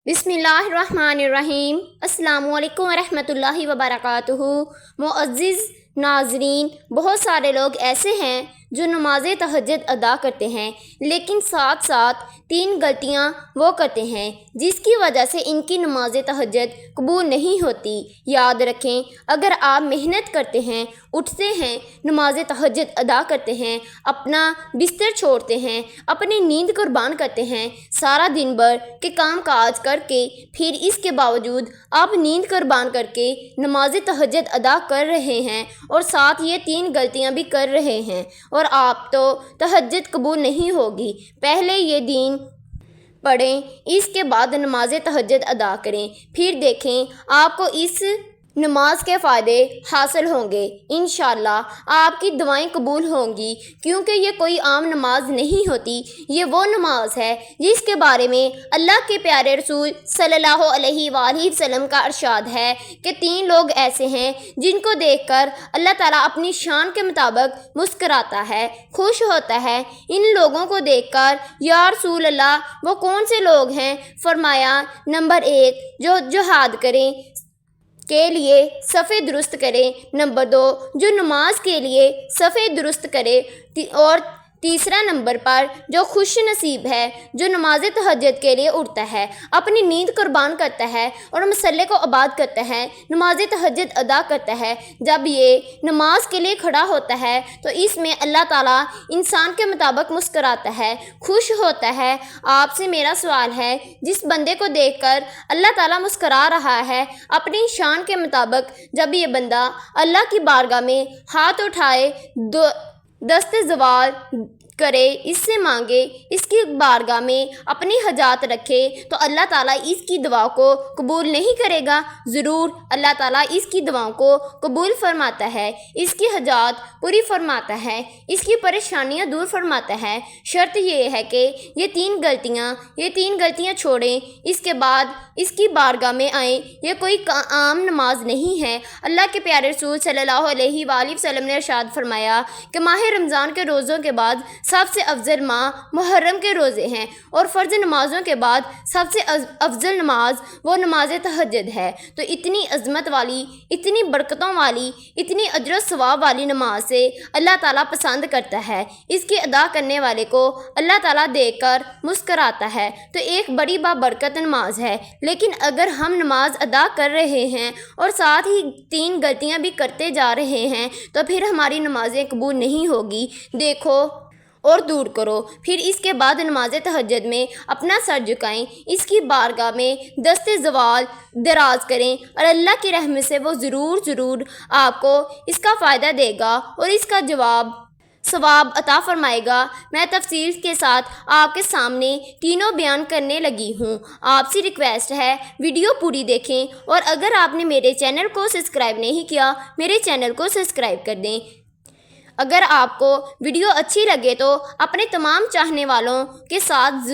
بسم اللہ الرحمن الرحیم۔ السلام علیکم ورحمۃ اللہ وبرکاتہ۔ معزز ناظرین، بہت سارے لوگ ایسے ہیں جو نماز تہجد ادا کرتے ہیں لیکن ساتھ ساتھ 3 غلطیاں وہ کرتے ہیں جس کی وجہ سے ان کی نماز تہجد قبول نہیں ہوتی۔ یاد رکھیں، اگر آپ محنت کرتے ہیں، اٹھتے ہیں، نماز تہجد ادا کرتے ہیں، اپنا بستر چھوڑتے ہیں، اپنی نیند قربان کرتے ہیں، سارا دن بھر کے کام کاج کر کے پھر اس کے باوجود آپ نیند قربان کر کے نماز تہجد ادا کر رہے ہیں اور ساتھ یہ 3 غلطیاں بھی کر رہے ہیں اور آپ تو تہجد قبول نہیں ہوگی۔ پہلے یہ دین پڑھیں، اس کے بعد نماز تہجد ادا کریں، پھر دیکھیں آپ کو اس نماز کے فائدے حاصل ہوں گے۔ انشاءاللہ آپ کی دعائیں قبول ہوں گی، کیونکہ یہ کوئی عام نماز نہیں ہوتی، یہ وہ نماز ہے جس کے بارے میں اللہ کے پیارے رسول صلی اللہ علیہ وآلہ وسلم کا ارشاد ہے کہ 3 لوگ ایسے ہیں جن کو دیکھ کر اللہ تعالیٰ اپنی شان کے مطابق مسکراتا ہے، خوش ہوتا ہے۔ ان لوگوں کو دیکھ کر یا رسول اللہ وہ کون سے لوگ ہیں؟ فرمایا، نمبر 1 جو جہاد کریں کے لیے صفیں درست کرے، نمبر 2 جو نماز کے لیے صفیں درست کرے، اور تیسرا نمبر پر جو خوش نصیب ہے، جو نماز تہجد کے لیے اٹھتا ہے، اپنی نیند قربان کرتا ہے اور مسلح کو آباد کرتا ہے، نماز تہجد ادا کرتا ہے۔ جب یہ نماز کے لیے کھڑا ہوتا ہے تو اس میں اللہ تعالیٰ انسان کے مطابق مسکراتا ہے، خوش ہوتا ہے۔ آپ سے میرا سوال ہے، جس بندے کو دیکھ کر اللہ تعالیٰ مسکرا رہا ہے اپنی شان کے مطابق، جب یہ بندہ اللہ کی بارگاہ میں ہاتھ اٹھائے، دست زوال کرے، اس سے مانگے، اس کی بارگاہ میں اپنی حاجات رکھے، تو اللہ تعالیٰ اس کی دعا کو قبول نہیں کرے گا؟ ضرور اللہ تعالیٰ اس کی دعاؤں کو قبول فرماتا ہے، اس کی حاجات پوری فرماتا ہے، اس کی پریشانیاں دور فرماتا ہے۔ شرط یہ ہے کہ یہ 3 غلطیاں چھوڑیں، اس کے بعد اس کی بارگاہ میں آئیں۔ یہ کوئی عام نماز نہیں ہے۔ اللہ کے پیارے رسول صلی اللہ علیہ وآلہ وسلم نے ارشاد فرمایا کہ ماہ رمضان کے روزوں کے بعد سب سے افضل ماہ محرم کے روزے ہیں، اور فرض نمازوں کے بعد سب سے افضل نماز وہ نماز تہجد ہے۔ تو اتنی عظمت والی، اتنی برکتوں والی، اتنی اجر و ثواب والی نماز سے اللہ تعالیٰ پسند کرتا ہے، اس کے ادا کرنے والے کو اللہ تعالیٰ دیکھ کر مسکراتا ہے۔ تو ایک بڑی بابرکت نماز ہے، لیکن اگر ہم نماز ادا کر رہے ہیں اور ساتھ ہی 3 غلطیاں بھی کرتے جا رہے ہیں تو پھر ہماری نمازیں قبول نہیں ہوگی۔ دیکھو اور دور کرو، پھر اس کے بعد نماز تہجد میں اپنا سر جھکائیں، اس کی بارگاہ میں دست زوال دراز کریں، اور اللہ کی رحمت سے وہ ضرور آپ کو اس کا فائدہ دے گا اور اس کا ثواب عطا فرمائے گا۔ میں تفصیل کے ساتھ آپ کے سامنے تینوں بیان کرنے لگی ہوں۔ آپ سے ریکویسٹ ہے ویڈیو پوری دیکھیں، اور اگر آپ نے میرے چینل کو سبسکرائب نہیں کیا، میرے چینل کو سبسکرائب کر دیں۔ اگر آپ کو ویڈیو اچھی لگے تو اپنے تمام چاہنے والوں کے ساتھ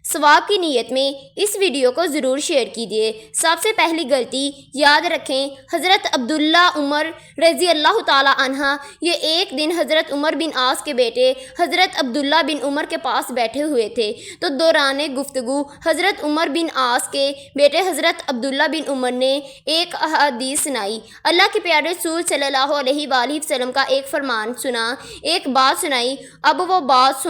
ثواب کی نیت میں اس ویڈیو کو ضرور شیئر کیجیے۔ سب سے پہلی غلطی یاد رکھیں، حضرت عبداللہ عمر رضی اللہ تعالی عنہ یہ ایک دن حضرت عمر بن عاص کے بیٹے حضرت عبداللہ بن عمر کے پاس بیٹھے ہوئے تھے، تو دوران گفتگو حضرت عمر بن عاص کے بیٹے حضرت عبداللہ بن عمر نے ایک حدیث سنائی۔ اللہ کے پیارے رسول صلی اللہ علیہ وآلہ وسلم کا ایک فرمان سنا، ایک بات سنائی۔ اب وہ بات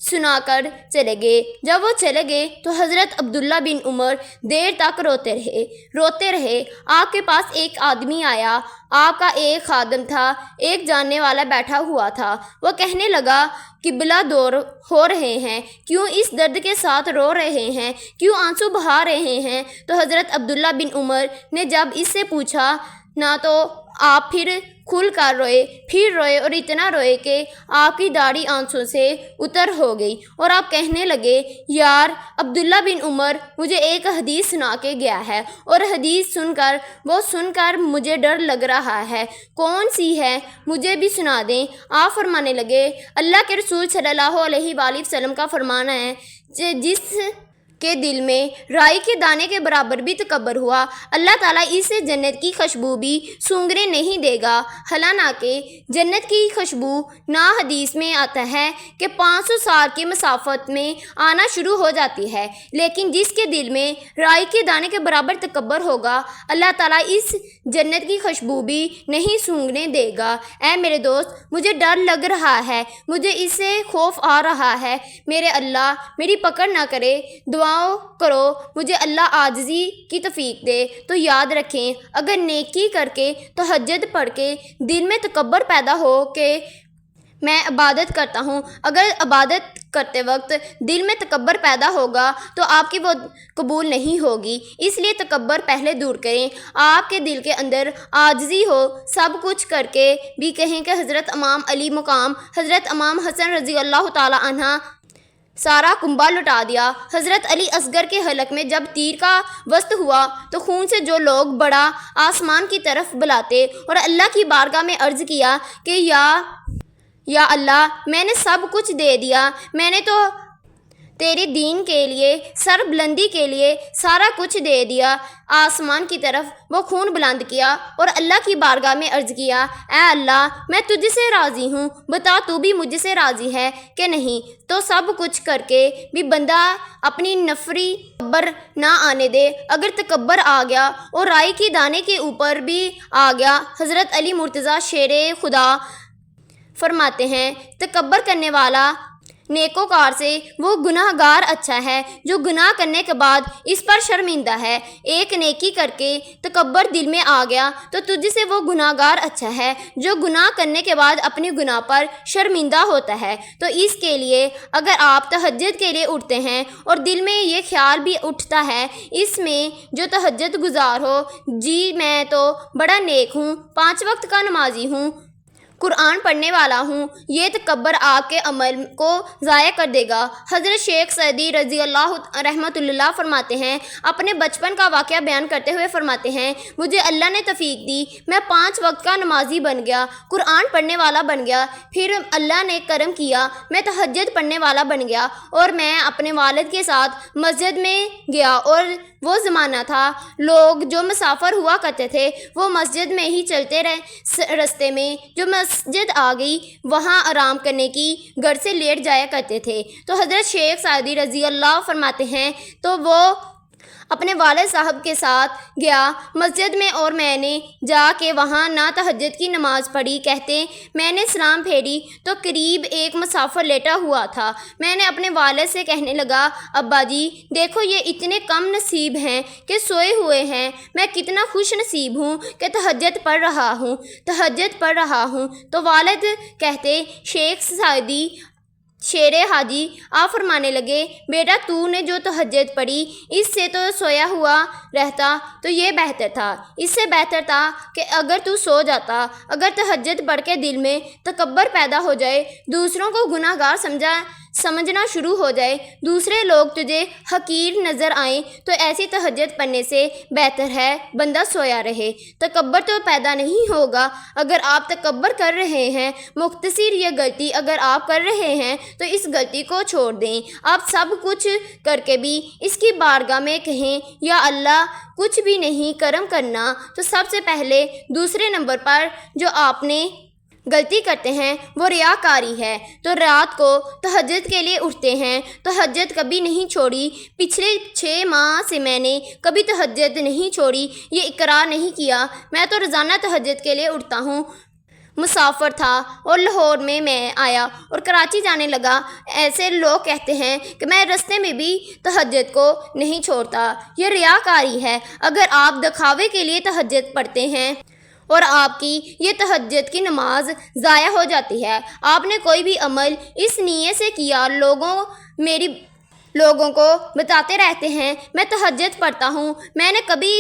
سنا کر چلے گئے۔ جب وہ چلے گئے تو حضرت عبداللہ بن عمر دیر تک روتے رہے۔ آپ کے پاس ایک آدمی آیا، آپ کا ایک خادم تھا، ایک جاننے والا بیٹھا ہوا تھا۔ وہ کہنے لگا، قبلہ دور ہو رہے ہیں، کیوں اس درد کے ساتھ رو رہے ہیں، کیوں آنسو بہا رہے ہیں؟ تو حضرت عبداللہ بن عمر نے جب اس سے پوچھا نہ تو آپ پھر کھل کر روئے، پھر روئے، اور اتنا روئے کہ آپ کی داڑھی آنسوں سے اتر ہو گئی، اور آپ کہنے لگے، یار عبداللہ بن عمر مجھے ایک حدیث سنا کے گیا ہے، اور حدیث سن کر مجھے ڈر لگ رہا ہے، کون سی ہے مجھے بھی سنا دیں۔ آپ فرمانے لگے، اللہ کے رسول صلی اللہ علیہ وآلہ وسلم کا فرمان ہے، جس کے دل میں رائی کے دانے کے برابر بھی تکبر ہوا، اللہ تعالیٰ اسے جنت کی خوشبو بھی سونگھنے نہیں دے گا۔ حالانکہ جنت کی خوشبو نہ حدیث میں آتا ہے کہ 500 سال کی مسافت میں آنا شروع ہو جاتی ہے، لیکن جس کے دل میں رائی کے دانے کے برابر تکبر ہوگا، اللہ تعالیٰ اس جنت کی خوشبو بھی نہیں سونگھنے دے گا۔ اے میرے دوست، مجھے ڈر لگ رہا ہے، مجھے اس سے خوف آ رہا ہے، میرے اللہ میری پکڑ نہ کرے، دعا کرو مجھے اللہ عاجزی کی توفیق دے۔ تو یاد رکھیں، اگر نیکی کر کے تہجد پڑھ کے دل میں تکبر پیدا ہو کہ میں عبادت کرتا ہوں، اگر عبادت کرتے وقت دل میں تکبر پیدا ہوگا تو آپ کی وہ قبول نہیں ہوگی۔ اس لیے تکبر پہلے دور کریں۔ آپ کے دل کے اندر عاجزی ہو، سب کچھ کر کے بھی کہیں کہ حضرت امام علی مقام حضرت امام حسن رضی اللہ تعالی عنہ سارا کنبہ لٹا دیا۔ حضرت علی اصغر کے حلق میں جب تیر کا وسط ہوا تو خون سے جو لوگ بڑا آسمان کی طرف بلاتے اور اللہ کی بارگاہ میں عرض کیا کہ یا اللہ، میں نے سب کچھ دے دیا، میں نے تو تیرے دین کے لیے، سر بلندی کے لیے سارا کچھ دے دیا۔ آسمان کی طرف وہ خون بلند کیا اور اللہ کی بارگاہ میں عرض کیا، اے اللہ، میں تجھ سے راضی ہوں، بتا تو بھی مجھ سے راضی ہے کہ نہیں۔ تو سب کچھ کر کے بھی بندہ اپنی نفری تکبر نہ آنے دے۔ اگر تکبر آ گیا اور رائی کی دانے کے اوپر بھی آ گیا، حضرت علی مرتضیٰ شیر خدا فرماتے ہیں، تکبر کرنے والا نیکوکار سے وہ گناہ گار اچھا ہے جو گناہ کرنے کے بعد اس پر شرمندہ ہے۔ ایک نیکی کر کے تکبر دل میں آ گیا تو تجھ سے وہ گناہ گار اچھا ہے جو گناہ کرنے کے بعد اپنے گناہ پر شرمندہ ہوتا ہے۔ تو اس کے لیے اگر آپ تہجد کے لیے اٹھتے ہیں اور دل میں یہ خیال بھی اٹھتا ہے اس میں جو تہجد گزار ہو، جی میں تو بڑا نیک ہوں، 5 وقت کا نمازی ہوں، قرآن پڑھنے والا ہوں، یہ تکبر آپ کے عمل کو ضائع کر دے گا۔ حضرت شیخ سعدی رضی اللہ رحمۃ اللہ فرماتے ہیں، اپنے بچپن کا واقعہ بیان کرتے ہوئے فرماتے ہیں، مجھے اللہ نے توفیق دی، میں 5 وقت کا نمازی بن گیا، قرآن پڑھنے والا بن گیا، پھر اللہ نے کرم کیا، میں تہجد پڑھنے والا بن گیا اور میں اپنے والد کے ساتھ مسجد میں گیا، اور وہ زمانہ تھا لوگ جو مسافر ہوا کرتے تھے وہ مسجد میں ہی چلتے رہے، رستے میں جو مسجد آ گئی وہاں آرام کرنے کی گھر سے لیٹ جایا کرتے تھے۔ تو حضرت شیخ سعدی رضی اللہ فرماتے ہیں، تو وہ اپنے والد صاحب کے ساتھ گیا مسجد میں اور میں نے جا کے وہاں نہ تہجد کی نماز پڑھی۔ کہتے میں نے سلام پھیری تو قریب ایک مسافر لیٹا ہوا تھا۔ میں نے اپنے والد سے کہنے لگا، ابا جی دیکھو یہ اتنے کم نصیب ہیں کہ سوئے ہوئے ہیں، میں کتنا خوش نصیب ہوں کہ تہجد پڑھ رہا ہوں۔ تو والد کہتے، شیخ سعدی شیر حاجی آپ فرمانے لگے، بیٹا تو نے جو تہجد پڑھی اس سے تو سویا ہوا رہتا تو یہ بہتر تھا، اس سے بہتر تھا کہ اگر تو سو جاتا۔ اگر تہجد پڑھ کے دل میں تکبر پیدا ہو جائے، دوسروں کو گناہ گار سمجھنا شروع ہو جائے، دوسرے لوگ تجھے حقیر نظر آئیں، تو ایسی تہجد پڑھنے سے بہتر ہے بندہ سویا رہے۔ تکبر تو پیدا نہیں ہوگا۔ اگر آپ تکبر کر رہے ہیں، مختصر یہ غلطی اگر آپ کر رہے ہیں تو اس غلطی کو چھوڑ دیں۔ آپ سب کچھ کر کے بھی اس کی بارگاہ میں کہیں، یا اللہ کچھ بھی نہیں کرم کرنا، تو سب سے پہلے دوسرے نمبر پر جو آپ نے غلطی کرتے ہیں وہ ریاکاری ہے۔ تو رات کو تہجد کے لیے اٹھتے ہیں، تہجد کبھی نہیں چھوڑی، پچھلے 6 ماہ سے میں نے کبھی تہجد نہیں چھوڑی، یہ اقرار نہیں کیا، میں تو روزانہ تہجد کے لیے اٹھتا ہوں۔ مسافر تھا اور لاہور میں آیا اور کراچی جانے لگا۔ ایسے لوگ کہتے ہیں کہ میں رستے میں بھی تہجد کو نہیں چھوڑتا، یہ ریاکاری ہے۔ اگر آپ دکھاوے کے لیے تہجد پڑھتے ہیں اور آپ کی یہ تہجد کی نماز ضائع ہو جاتی ہے، آپ نے کوئی بھی عمل اس نیت سے کیا، لوگوں کو بتاتے رہتے ہیں میں تہجد پڑھتا ہوں، میں نے کبھی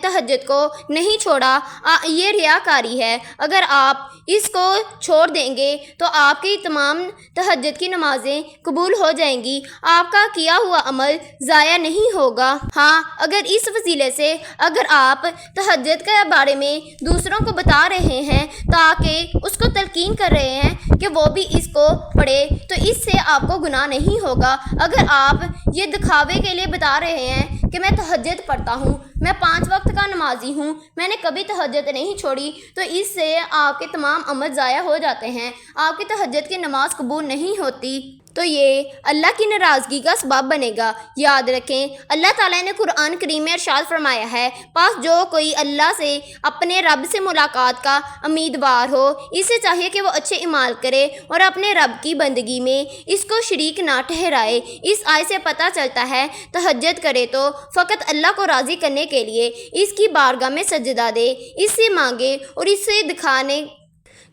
تہجد کو نہیں چھوڑا، یہ ریاکاری ہے۔ اگر آپ اس کو چھوڑ دیں گے تو آپ کی تمام تہجد کی نمازیں قبول ہو جائیں گی، آپ کا کیا ہوا عمل ضائع نہیں ہوگا۔ ہاں، اگر اس وسیلے سے اگر آپ تہجد کے بارے میں دوسروں کو بتا رہے ہیں تاکہ اس کو تلقین کر رہے ہیں کہ وہ بھی اس کو پڑھے، تو اس سے آپ کو گناہ نہیں ہوگا۔ اگر آپ آپ یہ دکھاوے کے لیے بتا رہے ہیں کہ میں تہجد پڑھتا ہوں، میں 5 وقت کا نمازی ہوں، میں نے کبھی تہجد نہیں چھوڑی، تو اس سے آپ کے تمام عمل ضائع ہو جاتے ہیں، آپ کی تہجد کی نماز قبول نہیں ہوتی، تو یہ اللہ کی ناراضگی کا سبب بنے گا۔ یاد رکھیں، اللہ تعالیٰ نے قرآن کریم میں ارشاد فرمایا ہے، پس جو کوئی اللہ سے اپنے رب سے ملاقات کا امیدوار ہو، اسے چاہیے کہ وہ اچھے اعمال کرے اور اپنے رب کی بندگی میں اس کو شریک نہ ٹھہرائے۔ اس آیت سے پتہ چلتا ہے تہجد کرے تو فقط اللہ کو راضی کرنے کے لیے اس کی بارگاہ میں سجدہ دے، اس سے مانگے اور اس سے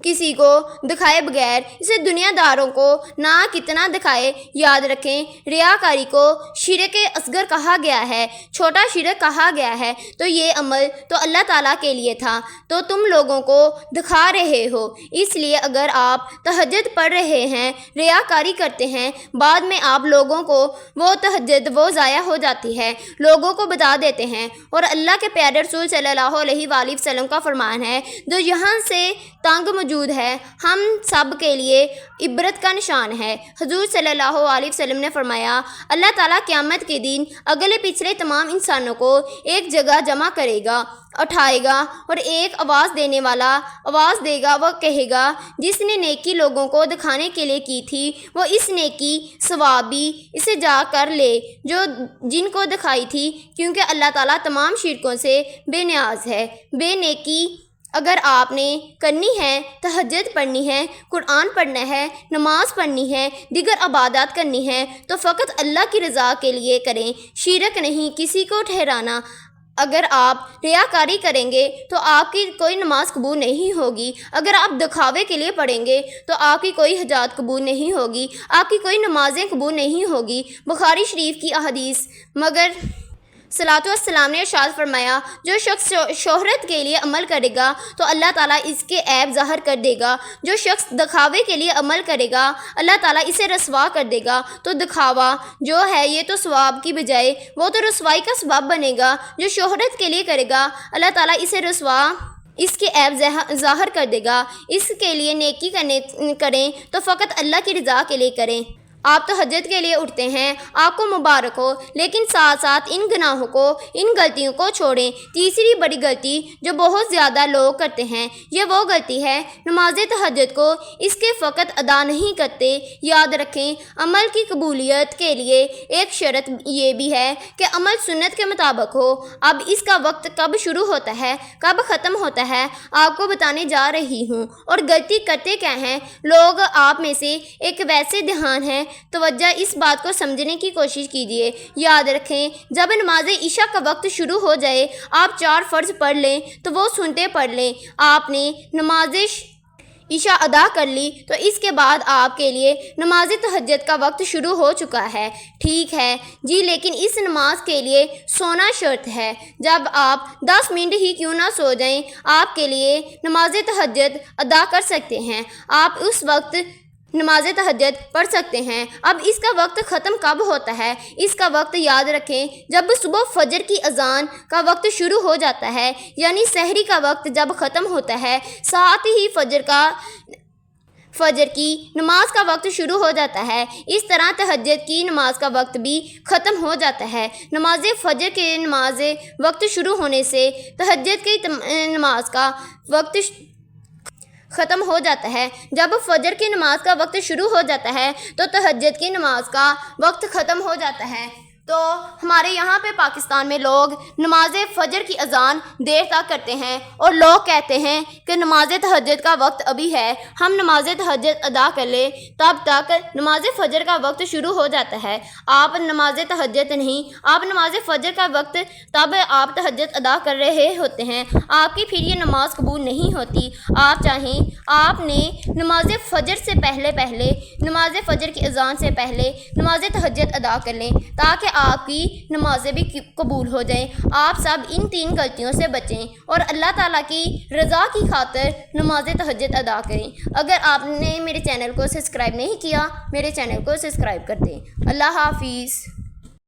کسی کو دکھائے بغیر اسے دنیا داروں کو نہ کتنا دکھائے۔ یاد رکھیں، ریاکاری کو شرک اصغر کہا گیا ہے، چھوٹا شرک کہا گیا ہے، تو یہ عمل تو اللہ تعالیٰ کے لیے تھا، تو تم لوگوں کو دکھا رہے ہو۔ اس لیے اگر آپ تہجد پڑھ رہے ہیں، ریاکاری کرتے ہیں، بعد میں آپ لوگوں کو وہ تہجد ضائع ہو جاتی ہے، لوگوں کو بتا دیتے ہیں، اور اللہ کے پیارے رسول صلی اللہ علیہ وآلہ وسلم کا فرمان ہے، جو یہاں سے تنگ موجود ہے، ہم سب کے لیے عبرت کا نشان ہے۔ حضور صلی اللہ علیہ وسلم نے فرمایا، اللہ تعالیٰ قیامت کے دن اگلے پچھلے تمام انسانوں کو ایک جگہ جمع کرے گا، اٹھائے گا، اور ایک آواز دینے والا آواز دے گا، وہ کہے گا، جس نے نیکی لوگوں کو دکھانے کے لیے کی تھی، وہ اس نیکی ثوابی اسے جا کر لے جو جن کو دکھائی تھی، کیونکہ اللہ تعالیٰ تمام شرکوں سے بے نیاز ہے۔ بے نیکی اگر آپ نے کرنی ہے، تہجد پڑھنی ہے، قرآن پڑھنا ہے، نماز پڑھنی ہے، دیگر عبادات کرنی ہے، تو فقط اللہ کی رضا کے لیے کریں، شرک نہیں، کسی کو ٹھہرانا۔ اگر آپ ریاکاری کریں گے تو آپ کی کوئی نماز قبول نہیں ہوگی، اگر آپ دکھاوے کے لیے پڑھیں گے تو آپ کی کوئی حجات قبول نہیں ہوگی، آپ کی کوئی نمازیں قبول نہیں ہوگی۔ بخاری شریف کی احادیث، مگر صلاۃ والسلام نے ارشاد فرمایا، جو شخص شہرت کے لیے عمل کرے گا تو اللہ تعالیٰ اس کے عیب ظاہر کر دے گا، جو شخص دکھاوے کے لیے عمل کرے گا اللہ تعالیٰ اسے رسوا کر دے گا۔ تو دکھاوا جو ہے یہ تو ثواب کی بجائے وہ تو رسوائی کا سبب بنے گا، جو شہرت کے لیے کرے گا اللہ تعالیٰ اسے اس کے عیب ظاہر کر دے گا۔ اس کے لیے نیکی کریں تو فقط اللہ کی رضا کے لیے کریں۔ آپ تہجد کے لیے اٹھتے ہیں، آپ کو مبارک ہو، لیکن ساتھ ساتھ ان گناہوں کو، ان غلطیوں کو چھوڑیں۔ تیسری بڑی غلطی جو بہت زیادہ لوگ کرتے ہیں، یہ وہ غلطی ہے نماز تہجد کو اس کے فقط ادا نہیں کرتے۔ یاد رکھیں، عمل کی قبولیت کے لیے ایک شرط یہ بھی ہے کہ عمل سنت کے مطابق ہو۔ اب اس کا وقت کب شروع ہوتا ہے، کب ختم ہوتا ہے، آپ کو بتانے جا رہی ہوں۔ اور غلطی کرتے کیا ہیں لوگ؟ آپ میں سے ایک ویسے دھیان ہے، توجہ اس بات کو سمجھنے کی کوشش کیجیے۔ یاد رکھیں، جب نماز عشاء کا وقت شروع ہو جائے، آپ 4 فرض پڑھ لیں تو وہ سنتے پڑھ لیں۔ آپ نے نماز عشاء ادا کر لی تو اس کے بعد آپ کے لیے نماز تہجد کا وقت شروع ہو چکا ہے۔ ٹھیک ہے جی، لیکن اس نماز کے لیے سونا شرط ہے۔ جب آپ 10 منٹ ہی کیوں نہ سو جائیں، آپ کے لیے نماز تہجد ادا کر سکتے ہیں، آپ اس وقت نماز تہجد پڑھ سکتے ہیں۔ اب اس کا وقت ختم کب ہوتا ہے؟ اس کا وقت یاد رکھیں، جب صبح فجر کی اذان کا وقت شروع ہو جاتا ہے، یعنی سحری کا وقت جب ختم ہوتا ہے، ساتھ ہی فجر کی نماز کا وقت شروع ہو جاتا ہے۔ اس طرح تہجد کی نماز کا وقت بھی ختم ہو جاتا ہے۔ نماز فجر کے نماز وقت شروع ہونے سے تہجد کی نماز کا وقت ختم ہو جاتا ہے۔ جب فجر کی نماز کا وقت شروع ہو جاتا ہے تو تہجد کی نماز کا وقت ختم ہو جاتا ہے۔ تو ہمارے یہاں پہ پاکستان میں لوگ نماز فجر کی اذان دیر تک کرتے ہیں اور لوگ کہتے ہیں کہ نماز تہجد کا وقت ابھی ہے، ہم نماز تہجد ادا کر لیں، تب تک نماز فجر کا وقت شروع ہو جاتا ہے۔ آپ نماز تہجد نہیں، آپ نماز فجر کا وقت تب آپ تہجد ادا کر رہے ہوتے ہیں، آپ کی پھر یہ نماز قبول نہیں ہوتی۔ آپ چاہیں آپ نے نماز فجر سے پہلے نماز فجر کی اذان سے پہلے نماز تہجد ادا کر لیں تاکہ آپ کی نمازیں بھی قبول ہو جائیں۔ آپ سب ان 3 غلطیوں سے بچیں اور اللہ تعالیٰ کی رضا کی خاطر نماز تہجد ادا کریں۔ اگر آپ نے میرے چینل کو سبسکرائب نہیں کیا، میرے چینل کو سبسکرائب کر دیں۔ اللہ حافظ۔